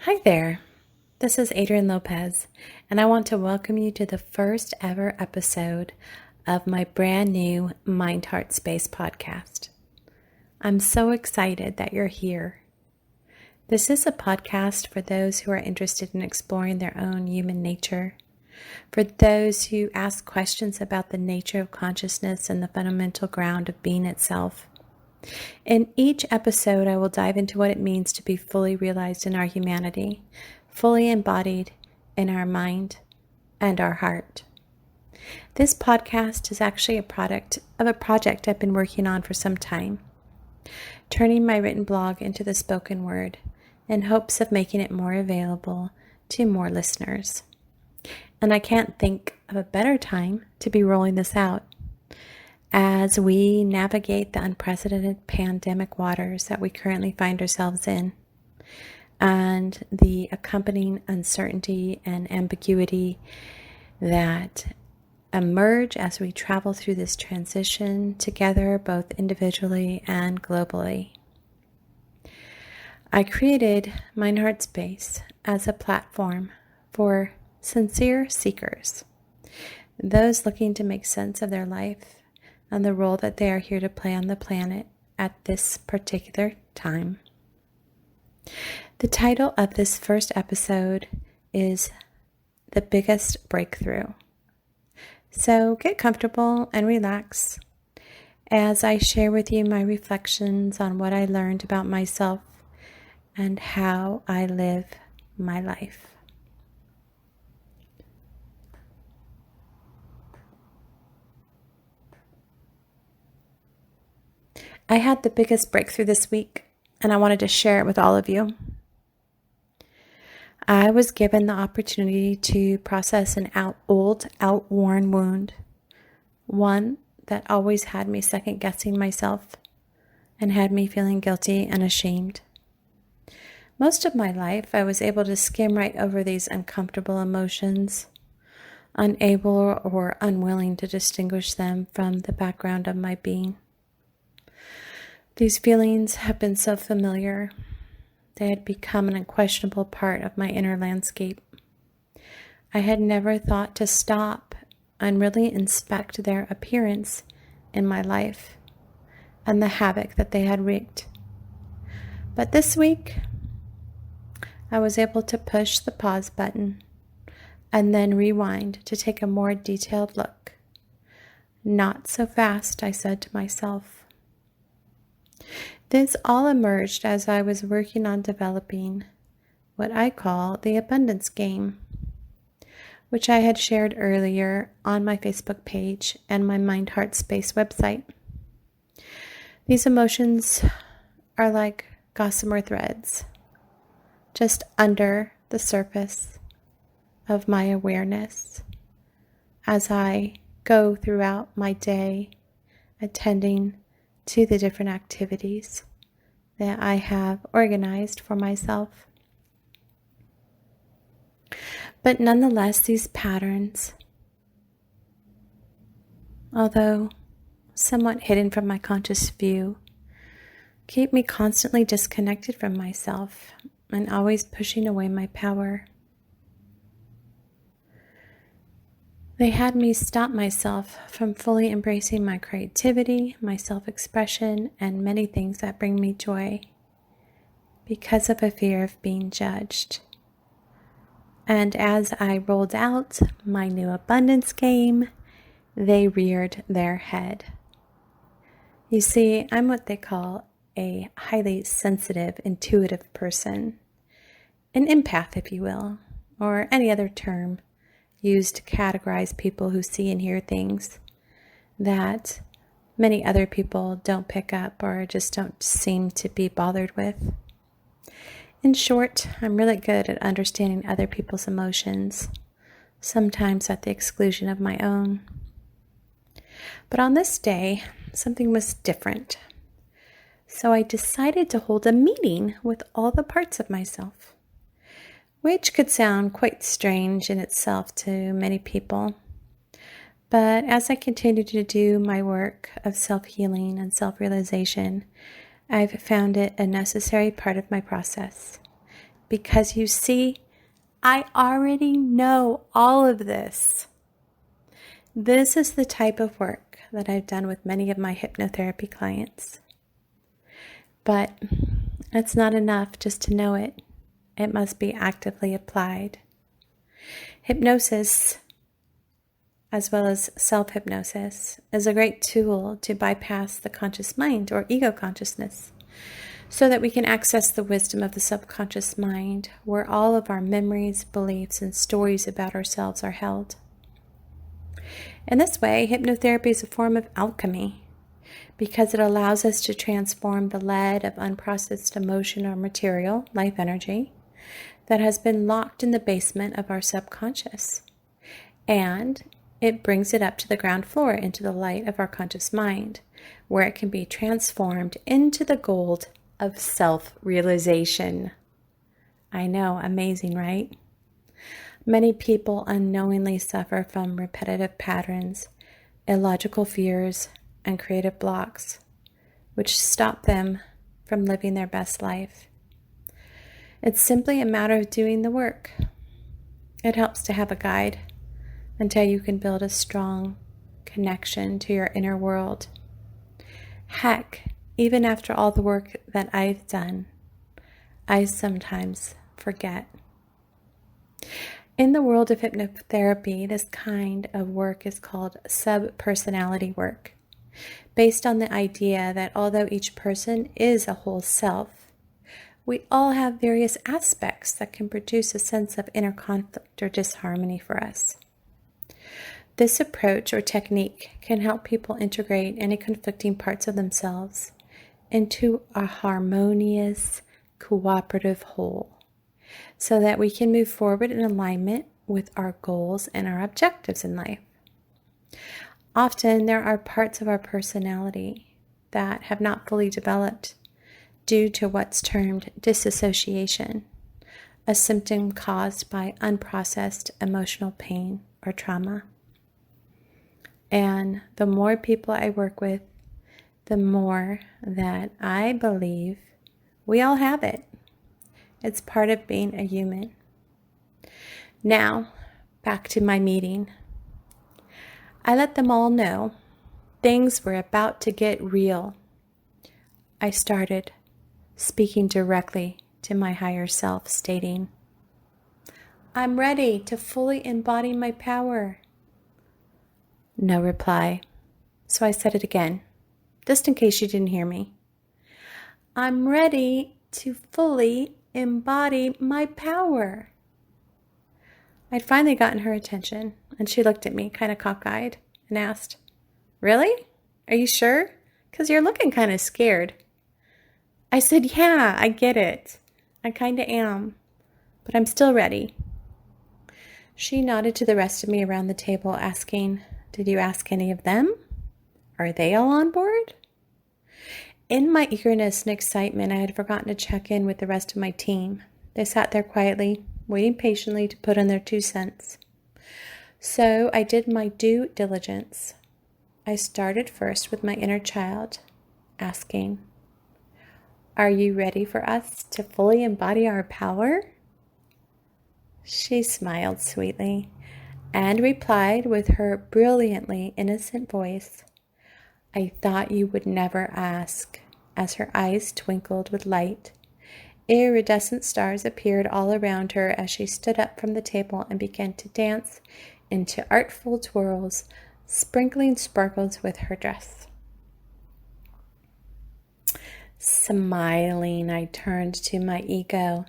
Hi there, this is Adrienne Lopez, and I want to welcome you to the first ever episode of my brand new Mindheart-Space Podcast. I'm so excited that you're here. This is a podcast for those who are interested in exploring their own human nature, for those who ask questions about the nature of consciousness and the fundamental ground of being itself. In each episode, I will dive into what it means to be fully realized in our humanity, fully embodied in our mind and our heart. This podcast is actually a product of a project I've been working on for some time, turning my written blog into the spoken word in hopes of making it more available to more listeners. And I can't think of a better time to be rolling this out as we navigate the unprecedented pandemic waters that we currently find ourselves in, and the accompanying uncertainty and ambiguity that emerge as we travel through this transition together, both individually and globally. I created Mindheart-Space as a platform for sincere seekers, those looking to make sense of their life and the role that they are here to play on the planet at this particular time. The title of this first episode is The Biggest Breakthrough. So get comfortable and relax as I share with you my reflections on what I learned about myself and how I live my life. I had the biggest breakthrough this week, and I wanted to share it with all of you. I was given the opportunity to process an outworn wound, one that always had me second-guessing myself and had me feeling guilty and ashamed. Most of my life, I was able to skim right over these uncomfortable emotions, unable or unwilling to distinguish them from the background of my being. These feelings have been so familiar. They had become an unquestionable part of my inner landscape. I had never thought to stop and really inspect their appearance in my life and the havoc that they had wreaked. But this week, I was able to push the pause button and then rewind to take a more detailed look. Not so fast, I said to myself. This all emerged as I was working on developing what I call the abundance game, which I had shared earlier on my Facebook page and my Mindheart-Space website. These emotions are like gossamer threads, just under the surface of my awareness as I go throughout my day attending to the different activities that I have organized for myself. But nonetheless, these patterns, although somewhat hidden from my conscious view, keep me constantly disconnected from myself and always pushing away my power. They had me stop myself from fully embracing my creativity, my self-expression, and many things that bring me joy because of a fear of being judged. And as I rolled out my new abundance game, they reared their head. You see, I'm what they call a highly sensitive, intuitive person, an empath, if you will, or any other term used to categorize people who see and hear things that many other people don't pick up or just don't seem to be bothered with. In short, I'm really good at understanding other people's emotions, sometimes at the exclusion of my own. But on this day, something was different. So I decided to hold a meeting with all the parts of myself, which could sound quite strange in itself to many people. But as I continue to do my work of self-healing and self-realization, I've found it a necessary part of my process, because you see, I already know all of this. This is the type of work that I've done with many of my hypnotherapy clients. But it's not enough just to know it. It must be actively applied. Hypnosis, as well as self-hypnosis, is a great tool to bypass the conscious mind or ego consciousness so that we can access the wisdom of the subconscious mind where all of our memories, beliefs, and stories about ourselves are held. In this way, hypnotherapy is a form of alchemy because it allows us to transform the lead of unprocessed emotion or material, life energy, that has been locked in the basement of our subconscious. And it brings it up to the ground floor into the light of our conscious mind, where it can be transformed into the gold of self-realization. I know, amazing, right? Many people unknowingly suffer from repetitive patterns, illogical fears, and creative blocks, which stop them from living their best life. It's simply a matter of doing the work. It helps to have a guide until you can build a strong connection to your inner world. Heck, even after all the work that I've done, I sometimes forget. In the world of hypnotherapy, this kind of work is called subpersonality work, based on the idea that although each person is a whole self, we all have various aspects that can produce a sense of inner conflict or disharmony for us. This approach or technique can help people integrate any conflicting parts of themselves into a harmonious, cooperative whole, so that we can move forward in alignment with our goals and our objectives in life. Often there are parts of our personality that have not fully developed due to what's termed disassociation, a symptom caused by unprocessed emotional pain or trauma. And the more people I work with, the more that I believe we all have it. It's part of being a human. Now, back to my meeting. I let them all know things were about to get real. I started speaking directly to my higher self, stating, I'm ready to fully embody my power. No reply, so I said it again, just in case you didn't hear me. I'm ready to fully embody my power. I'd finally gotten her attention, and she looked at me kind of cockeyed and asked, Really? Are you sure? Because you're looking kind of scared. I said, yeah, I get it. I kind of am, but I'm still ready. She nodded to the rest of me around the table, asking, Did you ask any of them? Are they all on board? In my eagerness and excitement, I had forgotten to check in with the rest of my team. They sat there quietly, waiting patiently to put in their 2 cents. So I did my due diligence. I started first with my inner child, asking, Are you ready for us to fully embody our power? She smiled sweetly and replied with her brilliantly innocent voice, I thought you would never ask, as her eyes twinkled with light. Iridescent stars appeared all around her as she stood up from the table and began to dance into artful twirls, sprinkling sparkles with her dress. Smiling, I turned to my ego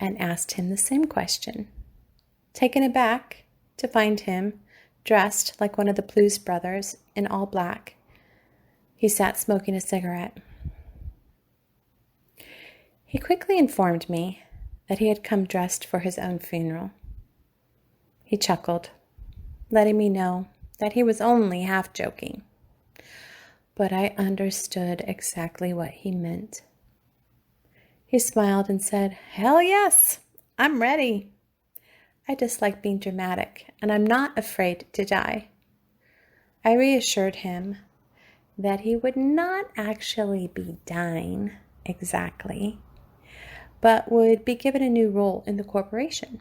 and asked him the same question. Taken aback to find him dressed like one of the Blues Brothers in all black, he sat smoking a cigarette. He quickly informed me that he had come dressed for his own funeral. He chuckled, letting me know that he was only half joking. But I understood exactly what he meant. He smiled and said, Hell yes, I'm ready. I dislike being dramatic, and I'm not afraid to die. I reassured him that he would not actually be dying exactly, but would be given a new role in the corporation.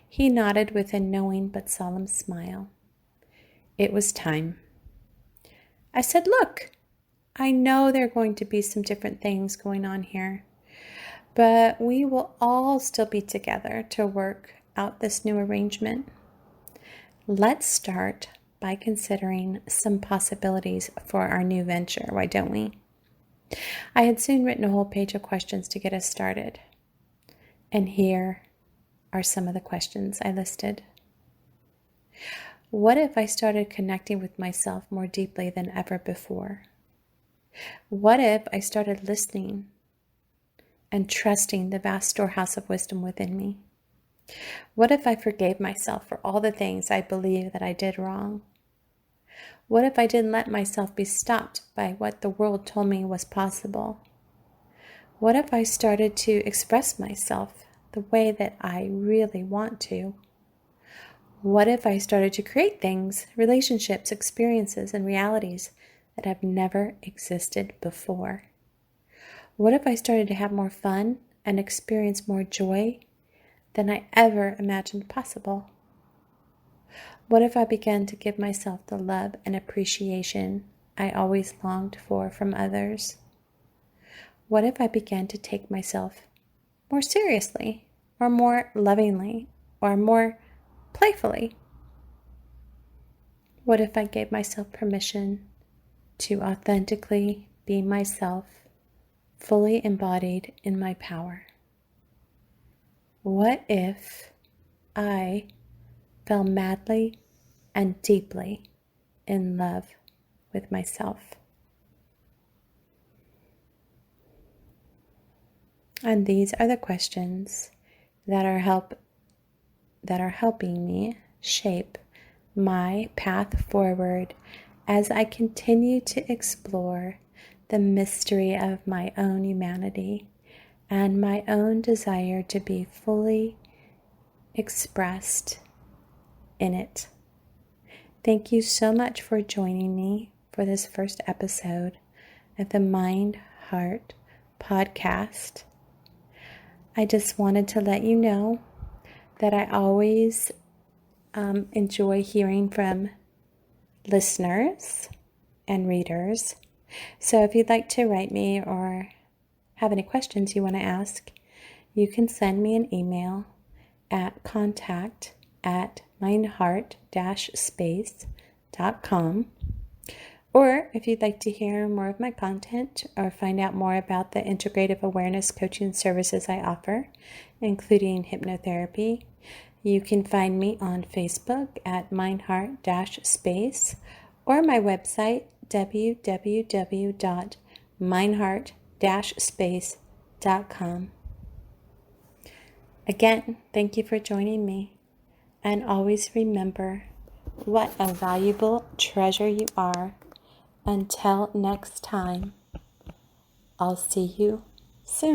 He nodded with a knowing but solemn smile. It was time. I said, look, I know there are going to be some different things going on here, but we will all still be together to work out this new arrangement. Let's start by considering some possibilities for our new venture, why don't we? I had soon written a whole page of questions to get us started. And here are some of the questions I listed. What if I started connecting with myself more deeply than ever before? What if I started listening and trusting the vast storehouse of wisdom within me? What if I forgave myself for all the things I believe that I did wrong? What if I didn't let myself be stopped by what the world told me was possible? What if I started to express myself the way that I really want to? What if I started to create things, relationships, experiences, and realities that have never existed before? What if I started to have more fun and experience more joy than I ever imagined possible? What if I began to give myself the love and appreciation I always longed for from others? What if I began to take myself more seriously, or more lovingly, or more playfully? What if I gave myself permission to authentically be myself, fully embodied in my power? What if I fell madly and deeply in love with myself? And these are the questions that are helping me shape my path forward as I continue to explore the mystery of my own humanity and my own desire to be fully expressed in it. Thank you so much for joining me for this first episode of the Mind Heart Podcast. I just wanted to let you know that I always enjoy hearing from listeners and readers. So if you'd like to write me or have any questions you want to ask, you can send me an email at contact@mindheart-space.com. Or if you'd like to hear more of my content or find out more about the integrative awareness coaching services I offer, including hypnotherapy, you can find me on Facebook at Mindheart-Space or my website www.mindheart-space.com. Again, thank you for joining me, and always remember what a valuable treasure you are. Until next time, I'll see you soon.